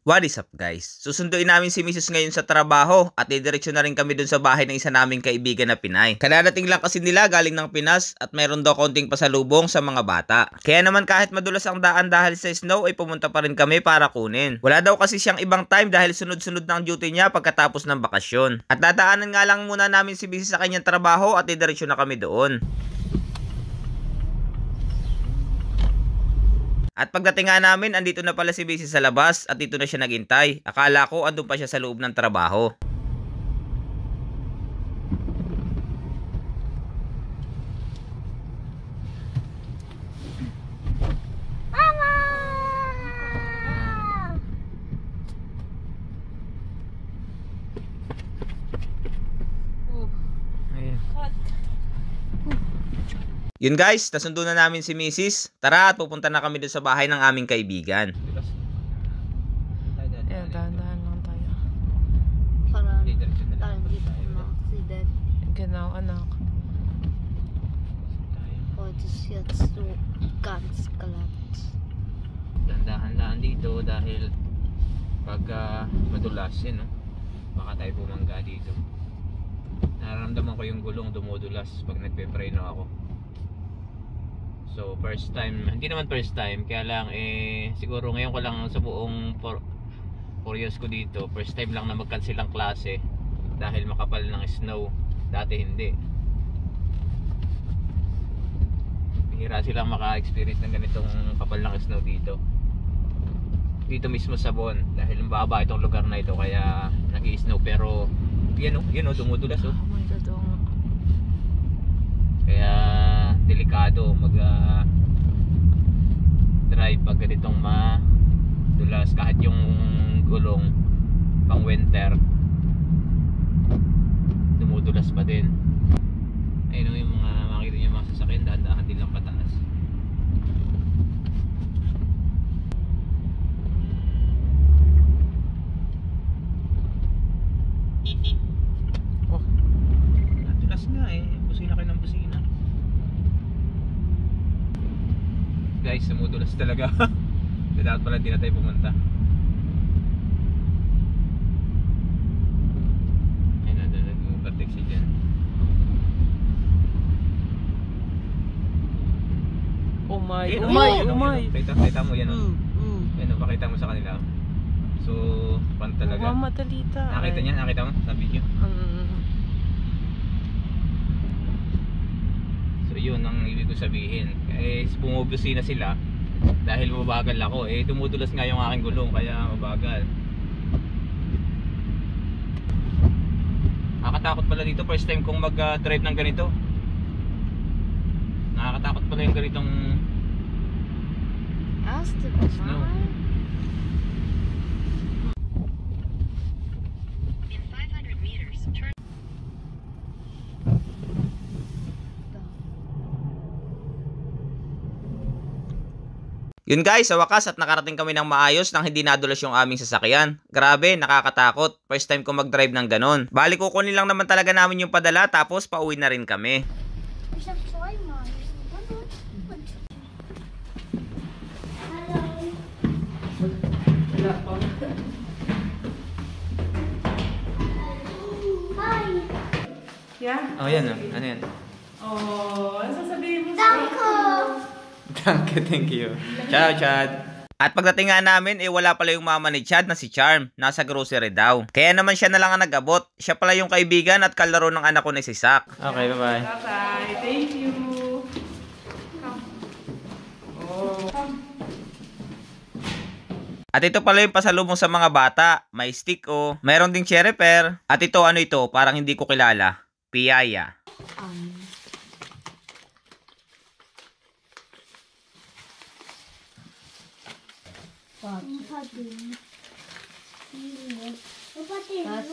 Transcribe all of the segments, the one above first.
What is up guys? Susunduin namin si Mrs. ngayon sa trabaho at didiretso na rin kami dun sa bahay ng isa naming kaibigan na Pinay. Kadadating lang kasi nila galing ng Pinas at mayroon daw konting pasalubong sa mga bata. Kaya naman kahit madulas ang daan dahil sa snow ay pumunta pa rin kami para kunin. Wala daw kasi siyang ibang time dahil sunod-sunod ng duty niya pagkatapos ng bakasyon. At dadaanan nga lang muna namin si Mrs. sa kanyang trabaho at didiretso na kami doon. At pagdating nga namin, andito na pala si Busy sa labas at dito na siya naghintay. Akala ko andun pa siya sa loob ng trabaho. Mama! Ayan. Yun guys, nasundo na namin si Mrs. Tara at pupunta na kami dun sa bahay ng aming kaibigan. Ayan, dahan-dahan lang tayo. Para hindi po ma-accident. Genau, anak. O, das jetzt so ganz glatt. Dahan-dahan dito dahil pag madulas yun, no? Baka tayo bumangga dito. Nararamdaman ko yung gulong dumudulas pag nagpe-preno ako. So first time, hindi naman first time, kaya lang siguro ngayon ko lang sa buong 4 years ko dito, first time lang na mag-cancel ang klase dahil makapal ng snow. Dati hindi. Bihira silang maka-experience ng ganitong kapal ng snow dito. Dito mismo sa Bon dahil mababa itong lugar na ito kaya nag-i-snow, pero yan o, dumudulas o. Oh my God, oo nga. Kaya delikado mag drive pag ganitong madulas, kahit yung gulong pang winter dumudulas pa din. Ayun yung mga makikita nyo mga sasakyan, dahan-dahan din lang pataas. Oh, Nadulas nga busina kayo ng busina. Guys, sumudulas talaga. Dapat pala hindi na tayo pumunta. Ayun na, nag-overtake siya dyan. oh my, Ayun, oh my, ayun, oh my. Kita mo yan. Ayun, pakita mo sa kanila. So, pan talaga. Mama, talita. Nakita niya? Nakita mo sa video? So, yun ang ibig ko sabihin. Bumubusina sila dahil mabagal ako. Dumudulas nga yung aking gulong kaya mabagal. Nakakatakot pala dito. First time kong mag-drive ng ganito. Nakakatakot pala yung ganitong Erste snow. Mal. Yun guys, sa wakas at nakarating kami ng maayos nang hindi nadulas yung aming sasakyan. Grabe, nakakatakot. First time ko mag-drive ng ganon. Bali kukunin lang naman talaga namin yung padala tapos pauwi na rin kami. Ich hab zweimal. Hi. Yeah? Oh yan oh. Ano yan? Oh, ano sasabihin mo? Danke. Thank you. Ciao, Chad. At pagdating nga namin, wala pala yung mama ni Chad na si Charm. Nasa grocery daw. Kaya naman siya na lang ang nag-abot. Siya pala yung kaibigan at kalaro ng anak ko na si Sak. Okay, bye-bye. Bye-bye, thank you. Oh. At ito pala yung pasalubong sa mga bata. May stick o. Mayroon ding cherry pear. At ito, ano ito? Parang hindi ko kilala. Piyaya. Was?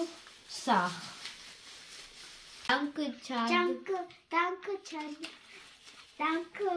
Sa. Danke, Chad. Danke, Chad. Danke.